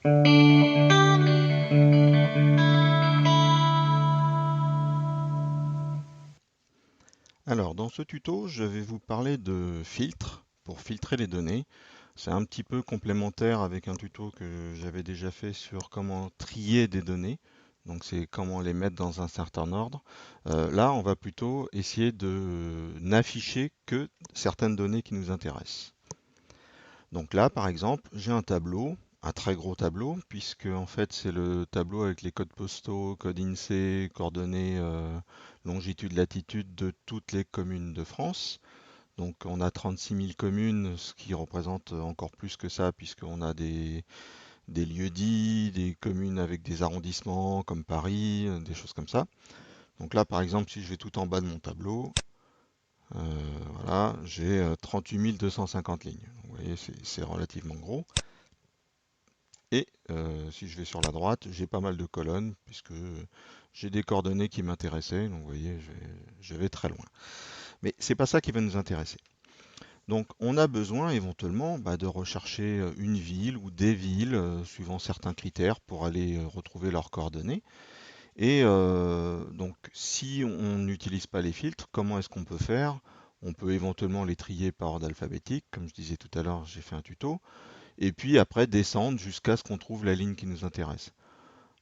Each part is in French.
Alors, dans ce tuto, je vais vous parler de filtres pour filtrer les données. C'est un petit peu complémentaire avec un tuto que j'avais déjà fait sur comment trier des données. Donc, c'est comment les mettre dans un certain ordre. Là, on va plutôt essayer de n'afficher que certaines données qui nous intéressent. Donc là, par exemple, j'ai un tableau, un très gros tableau, puisque en fait c'est le tableau avec les codes postaux, code INSEE, coordonnées, longitude, latitude de toutes les communes de France. Donc on a 36 000 communes, ce qui représente encore plus que ça, puisqu'on a des lieux-dits, des communes avec des arrondissements comme Paris, des choses comme ça. Donc là, par exemple, si je vais tout en bas de mon tableau, voilà, j'ai 38 250 lignes. Vous voyez, c'est relativement gros. Et si je vais sur la droite, j'ai pas mal de colonnes puisque j'ai des coordonnées qui m'intéressaient. Donc vous voyez, je vais très loin. Mais c'est pas ça qui va nous intéresser. Donc on a besoin éventuellement de rechercher une ville ou des villes suivant certains critères pour aller retrouver leurs coordonnées. Et donc si on n'utilise pas les filtres, comment est-ce qu'on peut faire? On peut éventuellement les trier par ordre alphabétique, comme je disais tout à l'heure, j'ai fait un tuto et puis après descendre jusqu'à ce qu'on trouve la ligne qui nous intéresse.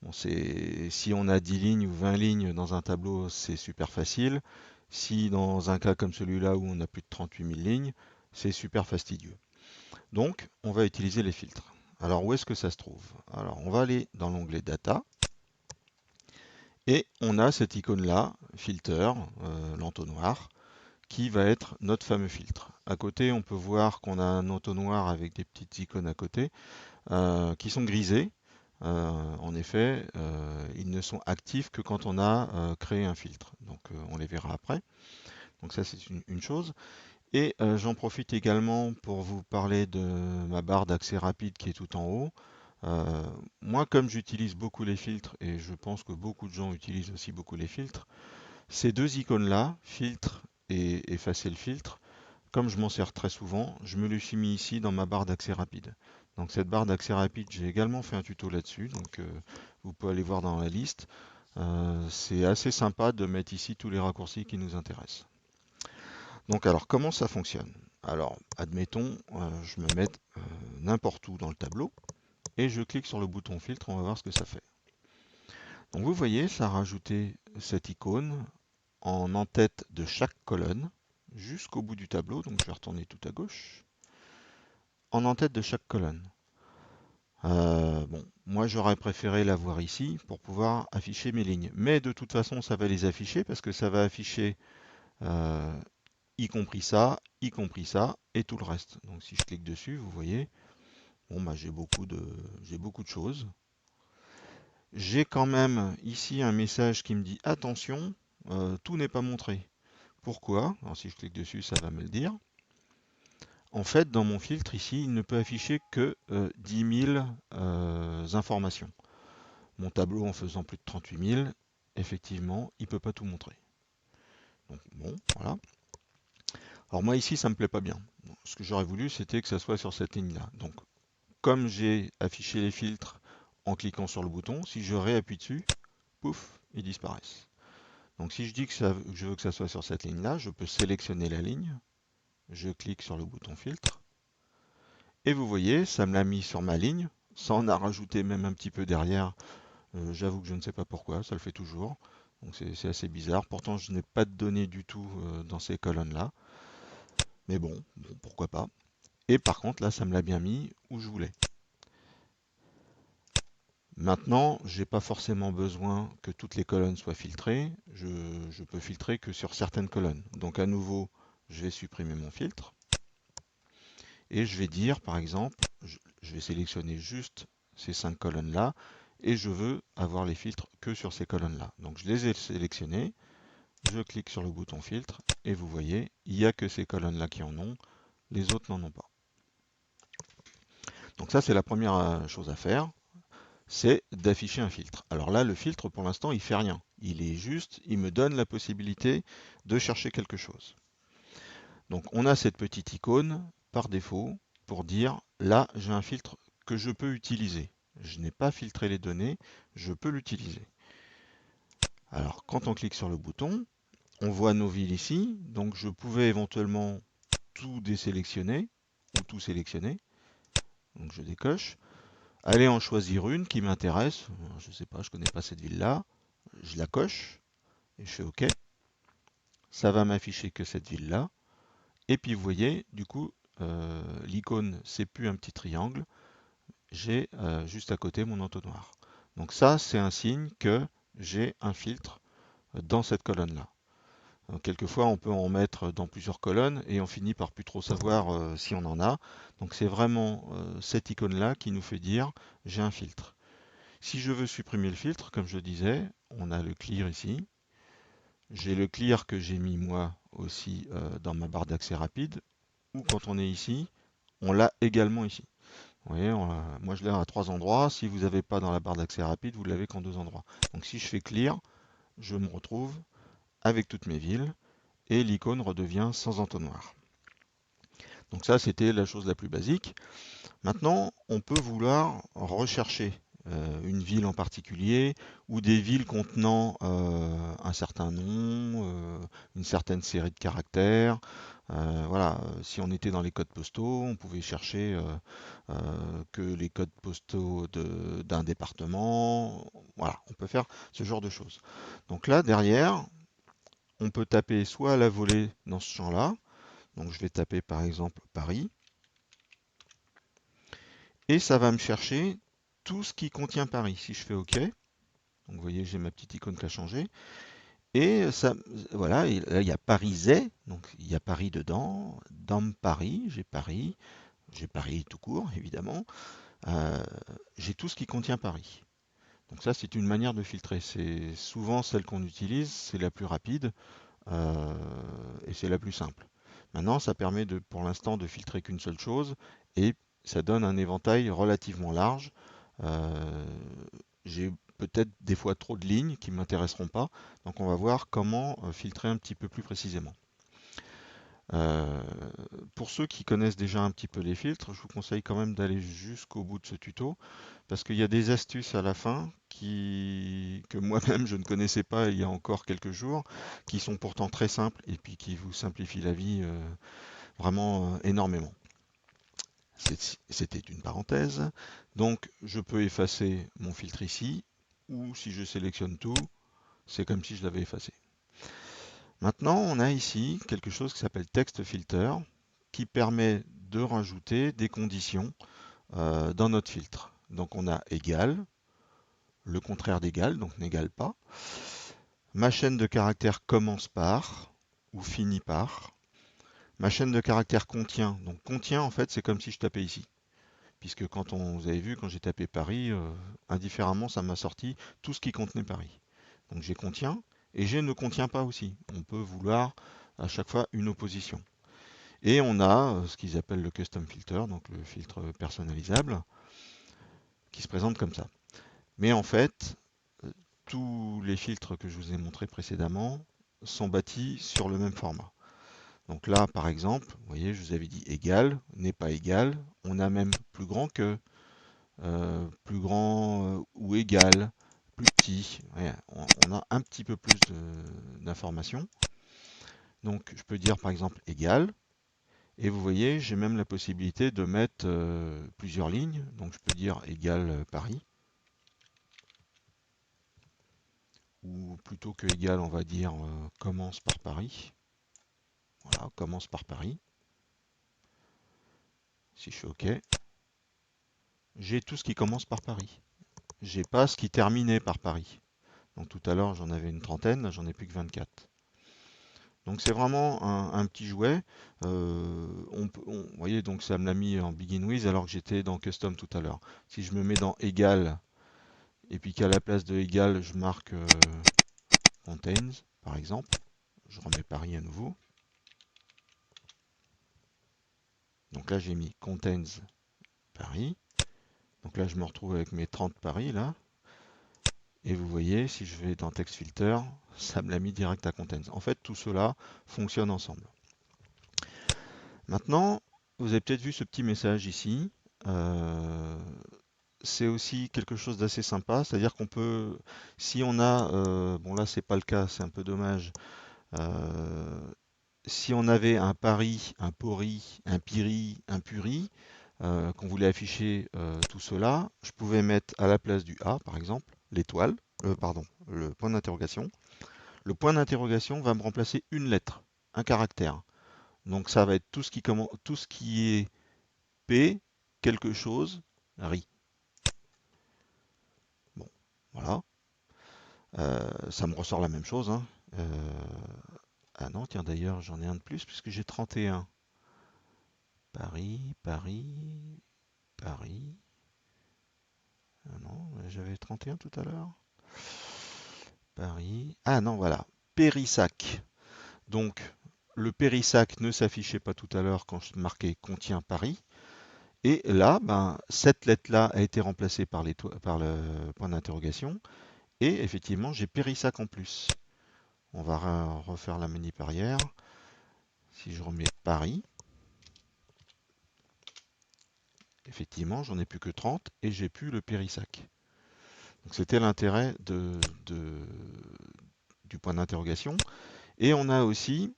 Bon, si on a 10 lignes ou 20 lignes dans un tableau, c'est super facile. Si dans un cas comme celui-là où on a plus de 38 000 lignes, c'est super fastidieux. Donc, on va utiliser les filtres. Alors, où est-ce que ça se trouve? Alors, on va aller dans l'onglet Data et on a cette icône-là, Filter, l'entonnoir, qui va être notre fameux filtre. À côté, on peut voir qu'on a un entonnoir avec des petites icônes à côté. Qui sont grisés. En effet, ils ne sont actifs que quand on a créé un filtre. Donc on les verra après. Donc ça c'est une chose. Et j'en profite également pour vous parler de ma barre d'accès rapide qui est tout en haut. Euh, Moi, comme j'utilise beaucoup les filtres, et je pense que beaucoup de gens utilisent aussi beaucoup les filtres, ces deux icônes-là, filtre et effacer le filtre, comme je m'en sers très souvent, je me le suis mis ici dans ma barre d'accès rapide. Donc cette barre d'accès rapide, j'ai également fait un tuto là-dessus, donc vous pouvez aller voir dans la liste. C'est assez sympa de mettre ici tous les raccourcis qui nous intéressent. Donc alors comment ça fonctionne? Alors admettons, je me mets n'importe où dans le tableau et je clique sur le bouton filtre, on va voir ce que ça fait. Donc vous voyez, ça a rajouté cette icône en en-tête de chaque colonne jusqu'au bout du tableau, donc je vais retourner tout à gauche. En en-tête de chaque colonne. Bon, moi j'aurais préféré l'avoir ici pour pouvoir afficher mes lignes. Mais de toute façon, ça va les afficher parce que ça va afficher euh, y compris ça et tout le reste. Donc si je clique dessus, vous voyez, bon bah j'ai beaucoup de choses. J'ai quand même ici un message qui me dit attention, tout n'est pas montré. Pourquoi? Alors si je clique dessus, ça va me le dire. En fait, dans mon filtre ici, il ne peut afficher que 10 000 informations. Mon tableau en faisant plus de 38 000, effectivement, il ne peut pas tout montrer. Donc bon, voilà. Alors moi ici, ça ne me plaît pas bien. Bon, ce que j'aurais voulu, c'était que ça soit sur cette ligne-là. Donc comme j'ai affiché les filtres en cliquant sur le bouton, si je réappuie dessus, pouf, ils disparaissent. Donc si je dis que je veux que ça soit sur cette ligne-là, je peux sélectionner la ligne, je clique sur le bouton filtre, et vous voyez, ça me l'a mis sur ma ligne, ça en a rajouté même un petit peu derrière. J'avoue que je ne sais pas pourquoi, ça le fait toujours. Donc c'est assez bizarre. Pourtant, je n'ai pas de données du tout dans ces colonnes-là. Mais bon, pourquoi pas. Et par contre, là, ça me l'a bien mis où je voulais. Maintenant, j'ai pas forcément besoin que toutes les colonnes soient filtrées. Je peux filtrer que sur certaines colonnes. Donc à nouveau, je vais supprimer mon filtre. Et je vais dire, par exemple, je vais sélectionner juste ces 5 colonnes-là. Et je veux avoir les filtres que sur ces colonnes-là. Donc je les ai sélectionnées. Je clique sur le bouton filtre et vous voyez, il n'y a que ces colonnes-là qui en ont, les autres n'en ont pas. Donc ça, c'est la première chose à faire, c'est d'afficher un filtre. Alors là, le filtre, pour l'instant, il fait rien. Il est juste, il me donne la possibilité de chercher quelque chose. Donc on a cette petite icône par défaut pour dire, là, j'ai un filtre que je peux utiliser. je n'ai pas filtré les données, je peux l'utiliser. Alors, quand on clique sur le bouton, on voit nos villes ici, donc je pouvais éventuellement tout désélectionner ou tout sélectionner. Donc je décoche. Aller en choisir une qui m'intéresse. Je ne sais pas, je ne connais pas cette ville-là. Je la coche et je fais OK. Ça va m'afficher que cette ville-là. Et puis vous voyez, du coup, l'icône, c'est plus un petit triangle. J'ai juste à côté mon entonnoir. Donc ça, c'est un signe que j'ai un filtre dans cette colonne-là. Quelquefois, on peut en mettre dans plusieurs colonnes et on finit par plus trop savoir si on en a. Donc c'est vraiment cette icône-là qui nous fait dire j'ai un filtre. Si je veux supprimer le filtre, comme je disais, on a le clear ici. J'ai le clear que j'ai mis moi aussi dans ma barre d'accès rapide. Ou quand on est ici, on l'a également ici. Vous voyez, moi je l'ai à 3 endroits. Si vous n'avez pas dans la barre d'accès rapide, vous l'avez qu'en 2 endroits. Donc si je fais clear, je me retrouve avec toutes mes villes et l'icône redevient sans entonnoir. Donc ça, c'était la chose la plus basique. Maintenant, on peut vouloir rechercher une ville en particulier ou des villes contenant un certain nom, une certaine série de caractères. Voilà, si on était dans les codes postaux, on pouvait chercher que les codes postaux d'un département. Voilà, on peut faire ce genre de choses. Donc là, derrière, on peut taper soit à la volée dans ce champ-là. Donc je vais taper par exemple Paris. Et ça va me chercher tout ce qui contient Paris. Si je fais OK, donc vous voyez, j'ai ma petite icône qui a changé. Et ça, voilà, et là, il y a Parisais, donc il y a Paris dedans. Dans Paris, j'ai Paris tout court, évidemment. Euh, j'ai tout ce qui contient Paris. Donc ça, c'est une manière de filtrer. C'est souvent celle qu'on utilise, c'est la plus rapide euh, et c'est la plus simple. Maintenant, ça permet de, pour l'instant de filtrer qu'une seule chose et ça donne un éventail relativement large. Euh, j'ai peut-être des fois trop de lignes qui ne m'intéresseront pas, donc on va voir comment filtrer un petit peu plus précisément. Euh, pour ceux qui connaissent déjà un petit peu les filtres, je vous conseille quand même d'aller jusqu'au bout de ce tuto parce qu'il y a des astuces à la fin que moi-même je ne connaissais pas il y a encore quelques jours, qui sont pourtant très simples et puis qui vous simplifient la vie vraiment énormément. C'était une parenthèse. Donc je peux effacer mon filtre ici, ou si je sélectionne tout, c'est comme si je l'avais effacé. Maintenant, on a ici quelque chose qui s'appelle Text Filter, qui permet de rajouter des conditions dans notre filtre. Donc on a égal, le contraire d'égal, donc n'égale pas. Ma chaîne de caractères commence par ou finit par. Ma chaîne de caractères contient. Donc contient, en fait, c'est comme si je tapais ici. Puisque vous avez vu, quand j'ai tapé Paris, indifféremment, ça m'a sorti tout ce qui contenait Paris. Donc j'ai contient et j'ai ne contient pas aussi. On peut vouloir à chaque fois une opposition. Et on a ce qu'ils appellent le custom filter, donc le filtre personnalisable, qui se présente comme ça. Mais en fait, euh, tous les filtres que je vous ai montrés précédemment sont bâtis sur le même format. Donc là, par exemple, vous voyez, je vous avais dit égal, n'est pas égal. On a même plus grand que, plus grand ou égal, plus petit. Ouais, on a un petit peu plus d'informations. Donc je peux dire par exemple égal. Et vous voyez, j'ai même la possibilité de mettre plusieurs lignes. Donc je peux dire égal Paris. Ou plutôt que égal, on va dire commence par Paris. Voilà, commence par Paris. Si je fais OK, j'ai tout ce qui commence par Paris. J'ai pas ce qui terminait par Paris. Donc tout à l'heure j'en avais une trentaine, là j'en ai plus que 24. Donc c'est vraiment un petit jouet. Vous voyez, donc ça me l'a mis en Begin With alors que j'étais dans Custom tout à l'heure. Si je me mets dans Égal et puis qu'à la place de Égal je marque Contains par exemple, je remets Paris à nouveau. Donc là j'ai mis Contains Paris. Donc là je me retrouve avec mes 30 Paris là. Et vous voyez, si je vais dans Text Filter, ça me l'a mis direct à Contains. En fait, tout cela fonctionne ensemble. Maintenant, vous avez peut-être vu ce petit message ici. Euh, c'est aussi quelque chose d'assez sympa, c'est-à-dire qu'on peut, si on a, bon là c'est pas le cas, c'est un peu dommage, euh, si on avait un pari, un pori, un piri, un puri, qu'on voulait afficher tout cela, je pouvais mettre à la place du A, par exemple, l'étoile, pardon, le point d'interrogation. Le point d'interrogation va me remplacer une lettre, un caractère. Donc ça va être tout ce qui est P, quelque chose, RI. Bon, voilà. Ça me ressort la même chose, hein. Ah non, tiens d'ailleurs, j'en ai un de plus puisque j'ai 31. Paris, Paris, Paris. Ah non, j'avais 31 tout à l'heure. Paris. Ah non, voilà. Périssac. Donc, le Périssac ne s'affichait pas tout à l'heure quand je marquais contient Paris. Et là, ben, cette lettre-là a été remplacée par le point d'interrogation. Et effectivement, j'ai Périssac en plus. On va refaire la manip arrière. Si je remets Paris, effectivement, j'en ai plus que 30 et j'ai plus le Périssac. Donc c'était l'intérêt du point d'interrogation. Et on a ici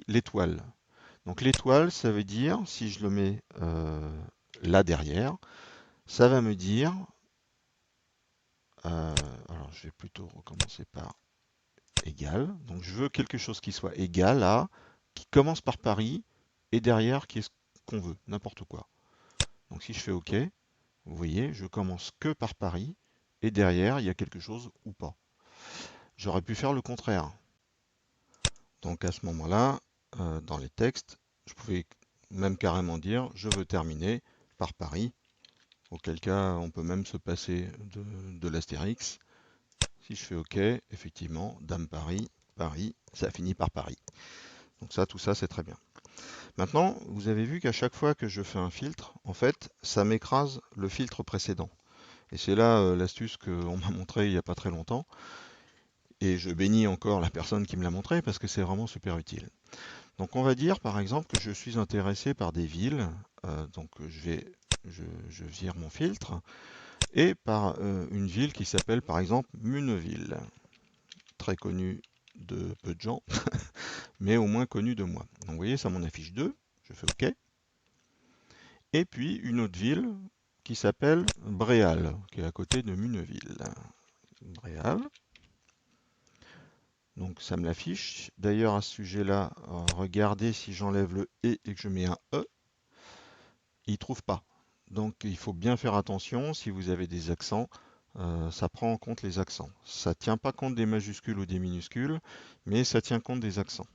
l'étoile. Donc l'étoile, ça veut dire, si je le mets là derrière, ça va me dire, alors je vais plutôt recommencer par égal. Donc je veux quelque chose qui soit égal à, qui commence par Paris, et derrière qui est ce qu'on veut, n'importe quoi. Donc si je fais OK, vous voyez, je commence que par Paris, et derrière il y a quelque chose ou pas. J'aurais pu faire le contraire. Donc à ce moment-là, dans les textes, je pouvais même carrément dire je veux terminer par Paris, auquel cas on peut même se passer de l'astérix. Si je fais OK, effectivement, Dame Paris, Paris, ça finit par Paris. Donc ça, tout ça, c'est très bien. Maintenant, vous avez vu qu'à chaque fois que je fais un filtre, en fait, ça m'écrase le filtre précédent. Et c'est là l'astuce qu'on m'a montré il n'y a pas très longtemps. Et je bénis encore la personne qui me l'a montré parce que c'est vraiment super utile. Donc on va dire par exemple que je suis intéressé par des villes, donc je vire mon filtre, et par une ville qui s'appelle par exemple Muneville, très connue de peu de gens, mais au moins connue de moi. Donc vous voyez, ça m'en affiche deux, je fais OK. Et puis une autre ville qui s'appelle Bréal, qui est à côté de Muneville. Bréal, donc ça me l'affiche. D'ailleurs à ce sujet-là, regardez si j'enlève le et que je mets un E, il ne trouve pas. Donc il faut bien faire attention si vous avez des accents. Ça prend en compte les accents. Ça ne tient pas compte des majuscules ou des minuscules, mais ça tient compte des accents.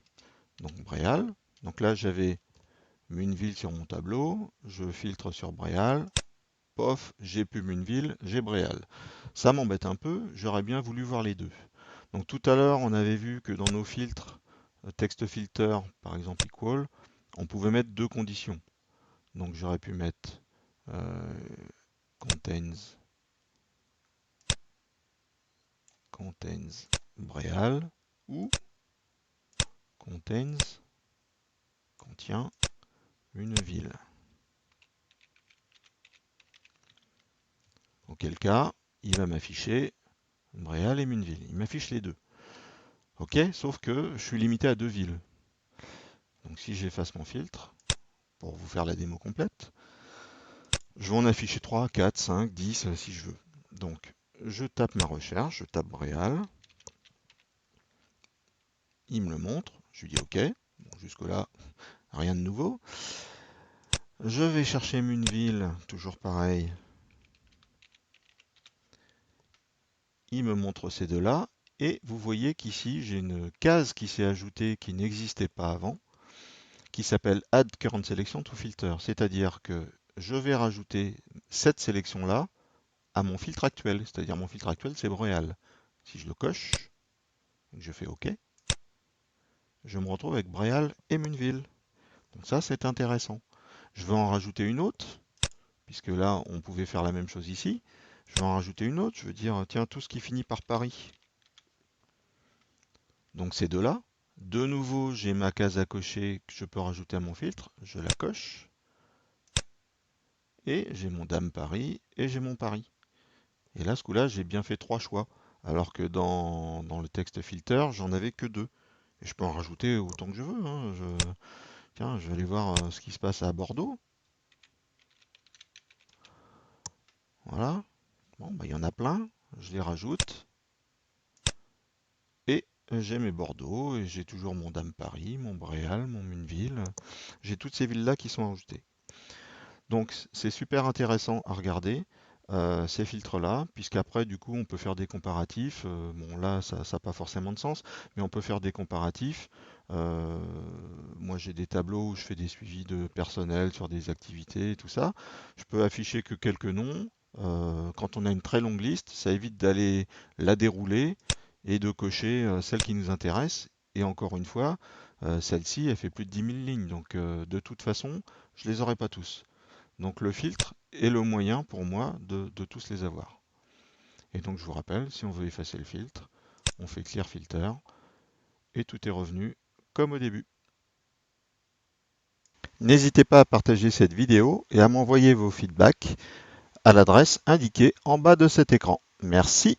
Donc Bréal. Donc là j'avais Muneville sur mon tableau. Je filtre sur Bréal. Pof, j'ai plus Muneville, j'ai Bréal. Ça m'embête un peu, j'aurais bien voulu voir les deux. Donc tout à l'heure on avait vu que dans nos filtres, text filter par exemple equal, on pouvait mettre deux conditions. Donc j'aurais pu mettre euh, contains Bréal ou contains contient une ville. Auquel cas, il va m'afficher Bréal et Muneville. Il m'affiche les deux. Ok, sauf que je suis limité à deux villes. Donc si j'efface mon filtre, pour vous faire la démo complète, je vais en afficher 3, 4, 5, 10 si je veux. Donc je tape ma recherche, je tape Bréal, il me le montre, je lui dis OK. Bon, jusque-là, rien de nouveau. Je vais chercher Muneville, toujours pareil. Il me montre ces deux-là. Et vous voyez qu'ici, j'ai une case qui s'est ajoutée qui n'existait pas avant, qui s'appelle Add Current Selection to Filter. C'est-à-dire que je vais rajouter cette sélection-là à mon filtre actuel. C'est-à-dire mon filtre actuel, c'est Bréal. Si je le coche, je fais OK, je me retrouve avec Bréal et Muneville. Donc ça, c'est intéressant. Je vais en rajouter une autre, puisque là, on pouvait faire la même chose ici. Je vais en rajouter une autre. Je veux dire, tiens, tout ce qui finit par Paris. Donc ces deux-là. De nouveau, j'ai ma case à cocher que je peux rajouter à mon filtre. Je la coche. et j'ai mon dame pari, et j'ai mon pari. Et là, ce coup-là, j'ai bien fait 3 choix, alors que dans le texte filter, j'en avais que 2. Et je peux en rajouter autant que je veux, hein. Tiens, je vais aller voir ce qui se passe à Bordeaux. Voilà. Bon, bah, il y en a plein. Je les rajoute. Et j'ai mes Bordeaux, et j'ai toujours mon Dame Paris, mon Bréal, mon Mineville. J'ai toutes ces villes-là qui sont ajoutées. Donc c'est super intéressant à regarder ces filtres-là, puisqu'après du coup on peut faire des comparatifs. Bon là ça n'a pas forcément de sens, mais on peut faire des comparatifs. Euh, Moi j'ai des tableaux où je fais des suivis de personnel sur des activités et tout ça. Je peux afficher que quelques noms. Quand on a une très longue liste, ça évite d'aller la dérouler et de cocher celle qui nous intéresse. Et encore une fois, celle-ci elle fait plus de 10 000 lignes, donc de toute façon je les aurai pas tous. Donc le filtre est le moyen pour moi de tous les avoir. Et donc je vous rappelle, si on veut effacer le filtre, on fait Clear Filter et tout est revenu comme au début. N'hésitez pas à partager cette vidéo et à m'envoyer vos feedbacks à l'adresse indiquée en bas de cet écran. Merci.